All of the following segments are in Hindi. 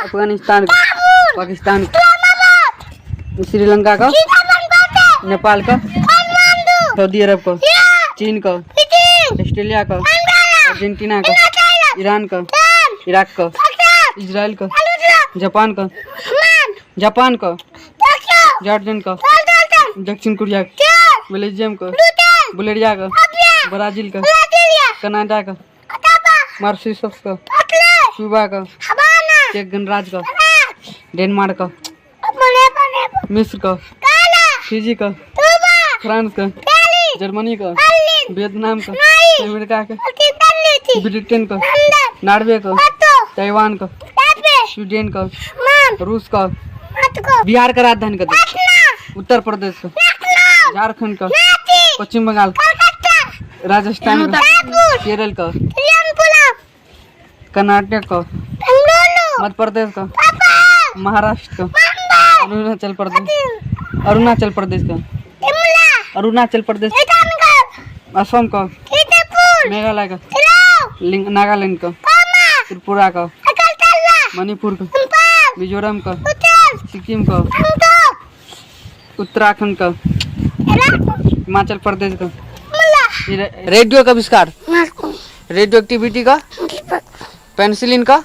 अफगानिस्तान का, पाकिस्तान का, श्रीलंका का, नेपाल का, सऊदी अरब का, चीन का, ऑस्ट्रेलिया का, अर्जेंटीना का, ईरान का, इराक का, इजराइल का, जापान का, जॉर्डन का, दक्षिण कोरिया का, बेल्जियम का, बुल्गारिया का, ब्राजील का, कनाडा का, मॉरिशस का, क्यूबा का, चेक गणराज्य का, डेनमार्क का, मिस्र का, फिजी का, फ्रांस का, जर्मनी का, वियतनाम का, अमेरिका का, ब्रिटेन का, नॉर्वे का, ताइवान का, स्वीडन का, रूस का, बिहार का राजधानी का, उत्तर प्रदेश का, झारखंड का, पश्चिम बंगाल का, राजस्थान का, केरल का, कर्नाटक का, मध्य प्रदेश का, महाराष्ट्र का, अरुणाचल प्रदेश का, असम का, मेघालय का, नागालैंड का, त्रिपुरा का, मणिपुर का, मिजोरम का, सिक्किम का, उत्तराखंड का, हिमाचल प्रदेश का, रेडियो का आविष्कार, रेडियो एक्टिविटी का, पेनिसिलिन का,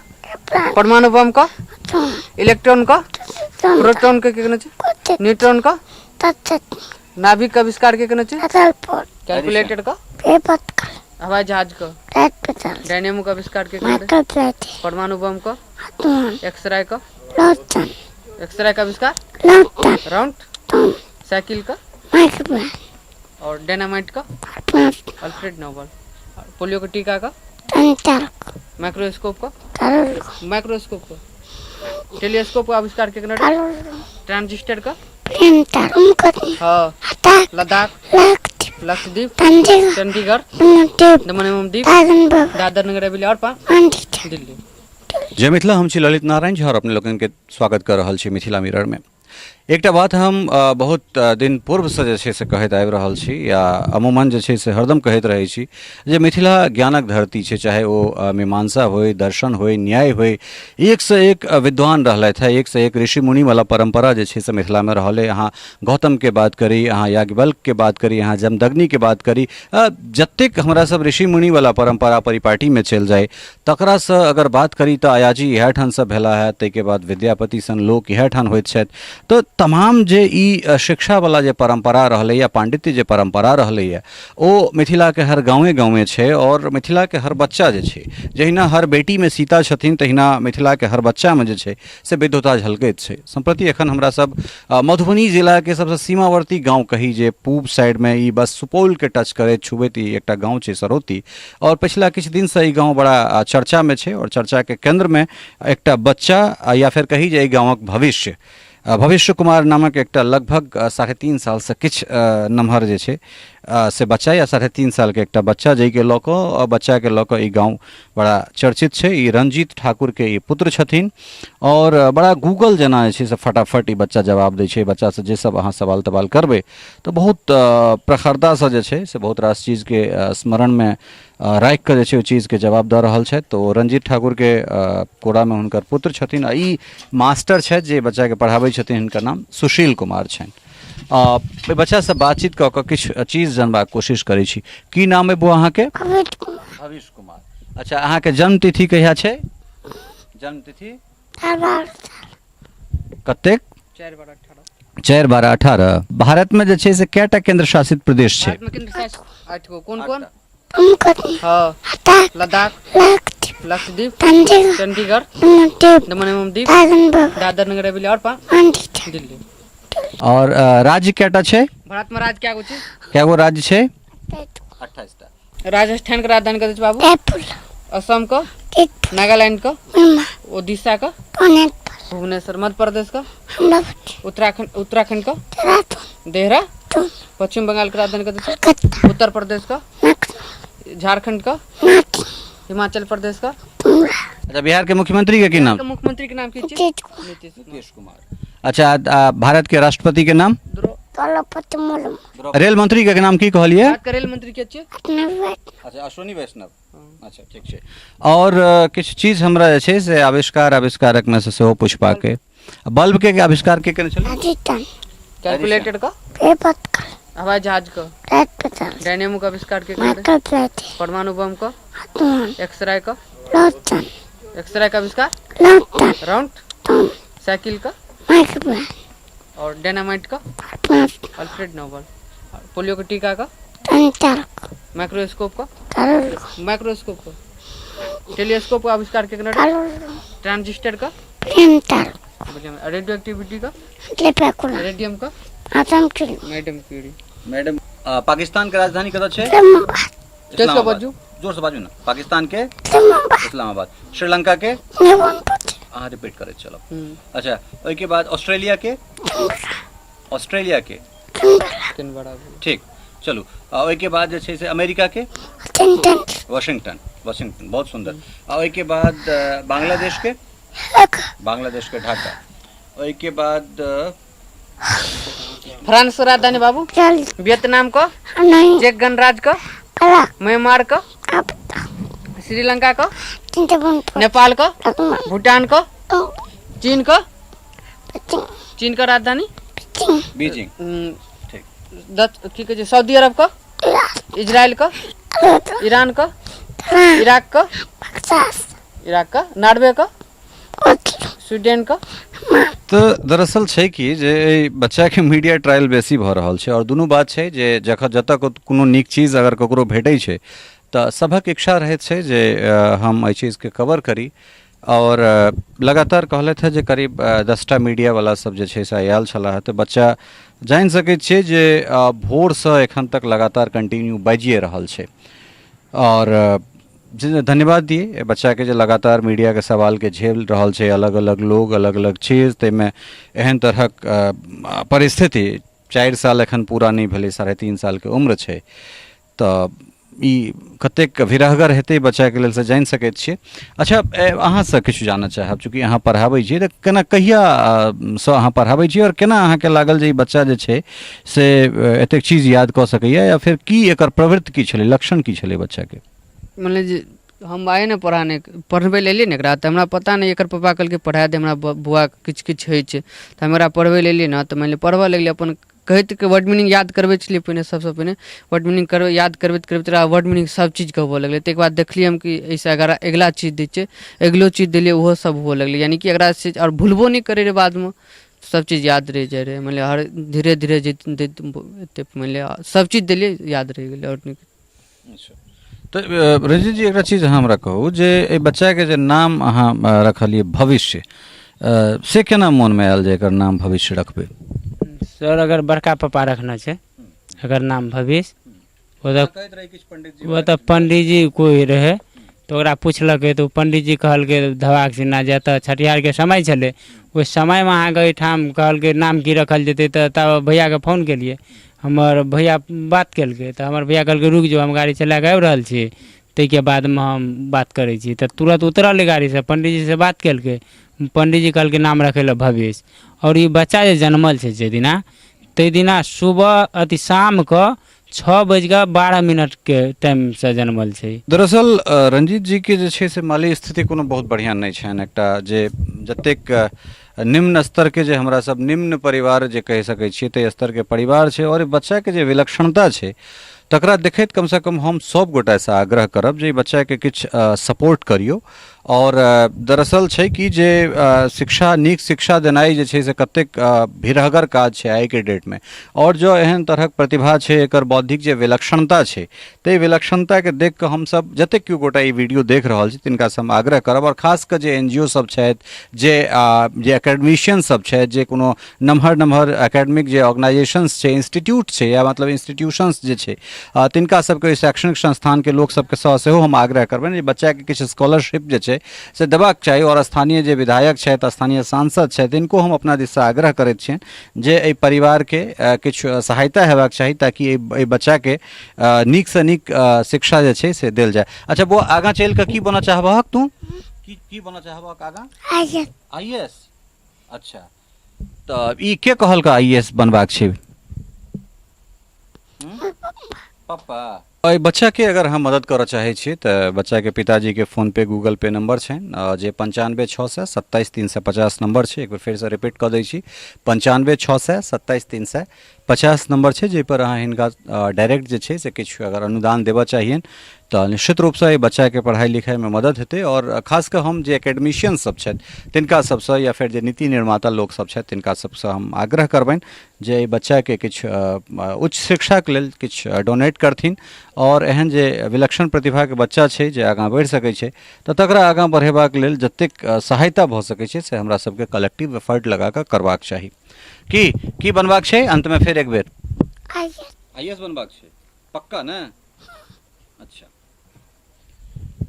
परमाणु बम का, इलेक्ट्रॉन का, प्रोटॉन का, न्यूट्रॉन का, नाभिक का आविष्कार के कैलकुलेटर का, हवाई जहाज का, डायनेमो का आविष्कार के परमाणु बम का, एक्सरे का, एक्सरे का आविष्कार, राउंड साइकिल का, और डायनामाइट का, अल्फ्रेड नोबल, पोलियो का टीका का, माइक्रोस्कोप का, टेलीस्कोप का आविष्कार के ट्रांजिस्टर का, हाँ, लद्दाख, लक्षद्वीप, चंडीगढ़, दमन एवं दीव, दादर नगर हवेली और दिल्ली। जय मिथिला, हम छी ललित नारायण झा और अपने लोगन के स्वागत कर रहल छी मिथिला मिरर में। एकटा बात हम बहुत दिन पूर्व से जे छै से कहैत आबि रहल छी या अमूमन जे छै से हरदम कहैत रहै छी जे मिथिला ज्ञानक धरती छै, चाहे ओ मीमांसा होय, दर्शन होय, न्याय होय, एक से एक विद्वान रहलथि है, एक से एक ऋषि मुनि वाला परंपरा जे छै से मिथिला में रहले। अहाँ गौतम के बात करी, अहाँ याज्ञवल्क्य के बात करी, अहाँ जमदग्नि के बात करी, जतेक हमरा सब ऋषि मुनि वाला परंपरा परिपाटी में चल जाए तकरा से अगर बात करी तो अयाजी इएह ठान से भेला है, ताहिके बाद विद्यापति सन लोक इएह ठान होइत छथि। तो तमाम जे ई शिक्षा वाला जे परंपरा रहले या पांडित्य जे परंपरा रहले है ओ मिथिला के हर गाँवे गाँवे छै, और मिथिला के हर बच्चा जे छै, जहिना हर बेटी में सीता छथिन तहिना मिथिला के हर बच्चा में जे छै से विद्वता झलकैत छै। संप्रति एखन हमरा सब मधुबनी जिला के सबसे सीमावर्ती गाँव कही जे पूब साइड में ई बस सुपौल के टच करे छुबैत ई एकटा गाँव छै सरौती, और पिछला किछु दिन से ई गाँव बड़ा चर्चा में छै, और चर्चा के केंद्र में एकटा बच्चा या फिर कही जे ई गाँवक भविष्य कुमार नामक एकटा लगभग 3.5 साल से किछ नम्हर जे छै से बच्चा या 3.5 साल के एकटा बच्चा जै के लऽ कऽ बच्चा के लऽ कऽ ई गाँव बड़ा चर्चित छै। ई रंजीत ठाकुर के ई पुत्र छथिन, और बड़ा गूगल जना जे छै से फटाफट ई बच्चा जवाब दै छै। बच्चा से जे सब अहाँ सवाल तवाल करबै तो बहुत प्रखरता से जे छै से बहुत रास चीज के स्मरण में राखि कऽ जे छै ओ चीज के जवाब दऽ रहल छथि। तो रंजीत ठाकुर के कोड़ा में हुनकर पुत्र छथिन, आ ई मास्टर छथि जे बच्चा के पढ़ाबै छथिन, हिनकर नाम सुशील कुमार छनि। बच्चा से बातचीत कऽ कऽ किछु चीज जानबाक कोशिश करै छी। की नाम है बो अहाँके? भविष्य कुमार। अच्छा, अहाँके जन्म तिथि कहिया छै? जन्म तिथि कतेक? 4/12/18। भारत में जे छै से कएटा केंद्र शासित प्रदेश छै? कौन? लद्दाख, लक्षद्वीप, चंडीगढ़, दमन एवं दीव, दादर नगर हवेली और दिल्ली। और राज्य कएटा छै? भारत में राज्य क्या गो राज्य छै? 28 टा। राजस्थान का राजधानी कथी छै बाबू? असम का, नागालैंड का, ओडिशा का, भुवनेश्वर, मध्य प्रदेश का, उत्तराखंड का, देहरादून, पश्चिम बंगाल का राजधानी कथी छै? उत्तर प्रदेश का, झारखंड का, हिमाचल प्रदेश का। अच्छा, बिहार के मुख्यमंत्री के नाम? मुख्यमंत्री के नाम नीतीश कुमार। अच्छा, भारत के राष्ट्रपति के नाम? रेल मंत्री के नाम की कहलिए? बात करेल मंत्री के अच्छे अच्छा, अश्विनी वैष्णव। अच्छा, ठीक छै। और किछु चीज हमरा जे छै से आविष्कारक में से सेहो पूछबा के। बल्ब के आविष्कार के केने छलै? कैलकुलेटर का, हवाई जहाज का, डायनेमो का आविष्कार के परमाणु बम का, एक्सरे का, एक्सरे का आविष्कार, राउंड साइकिल का, और डायनामाइट का अल्फ्रेड नोबल, पोलियो का टीका का, माइक्रोस्कोप का, माइक्रोस्कोप का, टेलीस्कोप का आविष्कार के ट्रांजिस्टर का, रेडियो एक्टिविटी का, रेडियम का, मैडम क्यूरी। मैडम, पाकिस्तान के राजधानी कतऽ छै? कैसे बाजू? जोर से बाजू ना। पाकिस्तान के इस्लामाबाद। श्रीलंका के अहाँ रिपीट करे चलो। अच्छा, ओई के बाद ऑस्ट्रेलिया के कैनबरा। ठीक, चलू। ओई के बाद जे छै से अमेरिका के वाशिंगटन। बहुत सुंदर। ओई के बाद बांग्लादेश के ढाका। ओई के बाद फ्रांस राजधानी बाबू, वियतनाम का, चेक गणराज्य का, म्यांमार का, श्रीलंका का, नेपाल का, भूटान का, चीन का राजधानी बीजिंग। ठीक है, सऊदी अरब का, इजराइल का, ईरान का, इराक का, नॉर्वे का, स्वीडन का। तो दरअसल छै कि जे बच्चा के मीडिया ट्रायल बेसी भऽ रहल छै, और दुनू बात छै जे जतऽ कोनो नीक चीज अगर ककरो भेटै छै तऽ सभक इच्छा रहैत छै जे हम एहि चीजके कवर करी। और लगातार कहलथि है जे करीब 10टा मीडियावला सब जे छै से आयल छलाह, तऽ बच्चा जानि सकैत छियै जे भोरसँ एखन तक लगातार कंटिन्यू बाजिए रहल छै। और धन्यवाद दिए बच्चा के जे लगातार मीडिया के सवाल के झेल रहल छै, अलग अलग लोग, अलग अलग चीज, ताहिमे एहन तरहक परिस्थिति। 4 साल एखन पूरा नहीं भेलै, 3.5 साल के उम्र छै, तऽ ई कतेक विरहगर हेतै बच्चा के लेल से जानि सकैत छियै। अच्छा, अहाँसँ किछु जानऽ चाहब, चूँकि अहाँ पढ़ाबै छियै, तऽ केना कहियासँ अहाँ पढ़ाबै छियै, और केना अहाँके लागल जे ई बच्चा जे छै से एतेक चीज याद कऽ सकैए, या फिर की एकर प्रवृत्ति की छलै, लक्षण की छलै बच्चा के? मतलब जे हम आए ने पढ़बै ले एलियै ने एकरा, तऽ हमरा पता नहीं, एकर पापा कहलकै पढ़ा दे हमरा बुआ, किछु किछु होइ छै, तऽ हमरा पढ़बै ले एलियै ने, तऽ मानि लिअ पढ़बऽ लगलियै। अपन कहैत के वर्ड मीनिंग याद करबै छलियै पहिने, सबसँ पहिने वर्ड मीनिंग याद करबैत तोरा वर्ड मीनिंग सब चीज कहबऽ लगलै। ताहिके बाद देखलियै हम कि ऐसे अगर अगिला चीज दै छै, अगिलो चीज देलियै, ओहो सब हुअ लगलै, यानी कि एकरा से और भूलबो नहीं करे रहे, बादमे सब चीज याद रहि जाइ रहै। मानि लिअ हर धीरे धीरे एते मानि लिअ सब चीज देलियै, याद रहि गेलै। और तो रंजीत जी, एक चीज हमरा कहू जे एहि बच्चा के जे नाम अहाँ रखलिए भविष्य, से केना मन में आयल जे एकर नाम भविष्य रखबै? सर, अगर बड़का पापा रखना छै अगर नाम भविष्य, वो तो पंडित जी कोई रहे, तो ओकरा पुछलकै, तो पंडित जी कहलकै धवाक सिन्हा, जतऽ छठिहार के समय छलै, उस समय में अहाँके एहिठाम कहलकै नाम की रखल जेतै, तऽ तब भैया के फोन केलिए, हमर भैया बात केलकै, तऽ हमर भैया कहलकै रुक जो, हम गाड़ी चला के आबि रहल छी, ताहिके बादमे हम बात करै छी। तऽ तुरंत उतरल गाड़ी से, पंडित जी से बात केलकै, पंडित जी कहलकै नाम रखे ला भविष्य। और ये बच्चा जे जन्मल छै जे दिना, ताहि दिना सुबह अति शाम के 6:12 के टाइम से जन्मल छै। दरअसल रंजीत जी के जे छै से माली स्थिति कोनो बहुत बढ़िया नहीं छनि। एकटा जे जतेक निम्न स्तर के जे हमरा सब निम्न परिवार जे कहि सकै छियै, ताहि स्तर के परिवार छै, और बच्चा के जे विलक्षणता छै तकरा देखैत कम से कम हम सब गोटा से आग्रह करब जे बच्चा के किछु सपोर्ट करियो। और दरअसल छै कि जे शिक्षा, नीक शिक्षा देनाइ जे छै से कतेक भिरहगर काज छै आइ के डेट में, और जो एहन तरहक प्रतिभा छै, एकर बौद्धिक जे विलक्षणता छै, ताहि विलक्षणता के देख कऽ हमसब जतेक केओ गोटा ई वीडियो देख रहल छी तिनका से हम आग्रह करब, और खास कऽ जे NGO सब छथि, जे एकेडमिशियन सब छथि, जे कोनो नम्हर एकेडमिक जे ऑर्गेनाइजेशंस छै, इंस्टीट्यूट छै, या मतलब इंस्टीट्यूशंस जे छै, तिनका सबके शैक्षणिक संस्थान के लोक सबके सेहो हम आग्रह करबनि जे बच्चा के किछु स्कॉलरशिप जे छै से देबाक चाही। और स्थानीय जे विधायक छथि, स्थानीय सांसद छथि, इनको हम अपना दिस से आग्रह करैत छियनि जे एहि परिवार के किछु सहायता हेबाक चाही, ताकि एहि बच्चा के नीक से नीक शिक्षा जे छै से देल जाय। अच्छा, वो आगाँ चलि कऽ की बनऽ चाहबहक तू? की बनऽ चाहबहक आगाँ? IAS। अच्छा, तऽ ई के कहलक IAS बनबाक छै? पापा बच्चा के अगर हम मदद करऽ चाहे छी तऽ बच्चा के पिताजी के फोन पे गूगल पे नंबर छनि जे 95 600 27 350 नंबर छै। एक बेर फेर से रिपीट कऽ दै छी 95 600 27 350 नंबर छै, जाहि पर अहाँ हिनका डायरेक्ट जे छै से किछु अगर अनुदान देबऽ चाहिए तऽ निश्चित रूपसँ एहि बच्चाके पढ़ाइ लिखाइमे मदद हेतै। आओर खास कऽ हम जे एकेडमिशियन सब छथि तिनका सबसँ या फेर जे नीति निर्माता लोक सब छथि तिनका सबसँ हम आग्रह करबनि जे एहि बच्चाके किछु उच्च शिक्षाके लेल किछु डोनेट करथिन और एहन जे विलक्षण प्रतिभाके बच्चा छै जे आगाँ बढ़ि सकै छै तऽ तकरा आगाँ बढ़ेबाक लेल जतेक सहायता भऽ सकै छै से हमरा सबके कलेक्टिव एफर्ट लगा कऽ करबाक चाही। की बनबाक छै अंतमे फेर एक बेर आईएएस बनबाक छै पक्का ने? अच्छा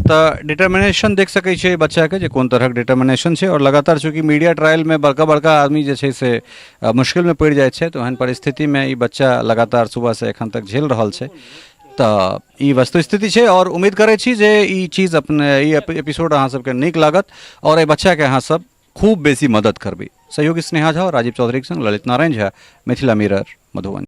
तऽ डिटर्मिनेशन देख सकै छै बच्चाके जे कोन तरहक डिटर्मिनेशन छै। और लगातार चूँकि मीडिया ट्रायलमे बड़का बड़का आदमी जे छै से मुश्किलमे पड़ि जाइ छै तऽ ओहन परिस्थितिमे ई बच्चा लगातार सुबहसँ एखन तक झेल रहल छै। तऽ ई वस्तुस्थिति छै और उम्मीद करै छी जे ई चीज अपने ई एपिसोड अहाँ सबके नीक लागत और एहि बच्चाके अहाँ सब खूब बेसी मदद करबै। सहयोगी स्नेहा झा और राजीव चौधरी के संग ललित नारायण झा, मिथिला मिरर, मधुबनी।